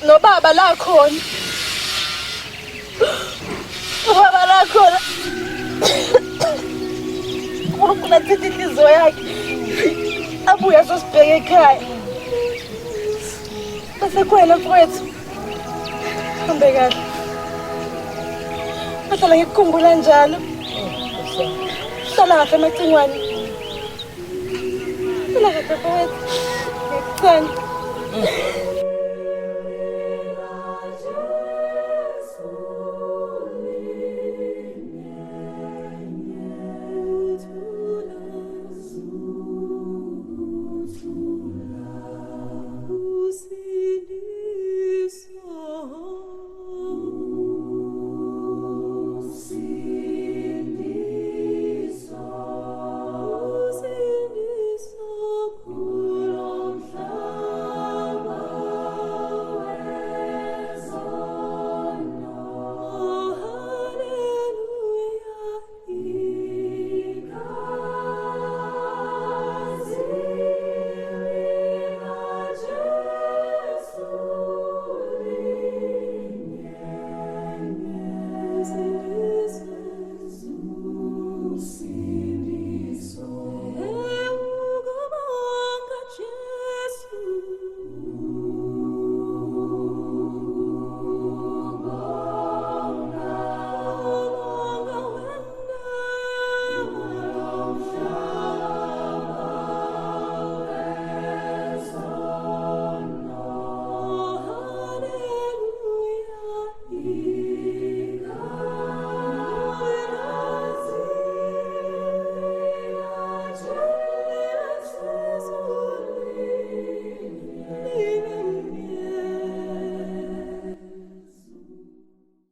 nobaba la khona. Ubaba la khona. Ukhona thithi inhliziyo yakhe. Abuya sosibheka ekhaya. Bese kwena mfowethu. Hambe kahle. Bahlala ngikukhumbula njalo. Hlala kahle emacingwane. Hlala kahle mfowethu. Ngikuthanda.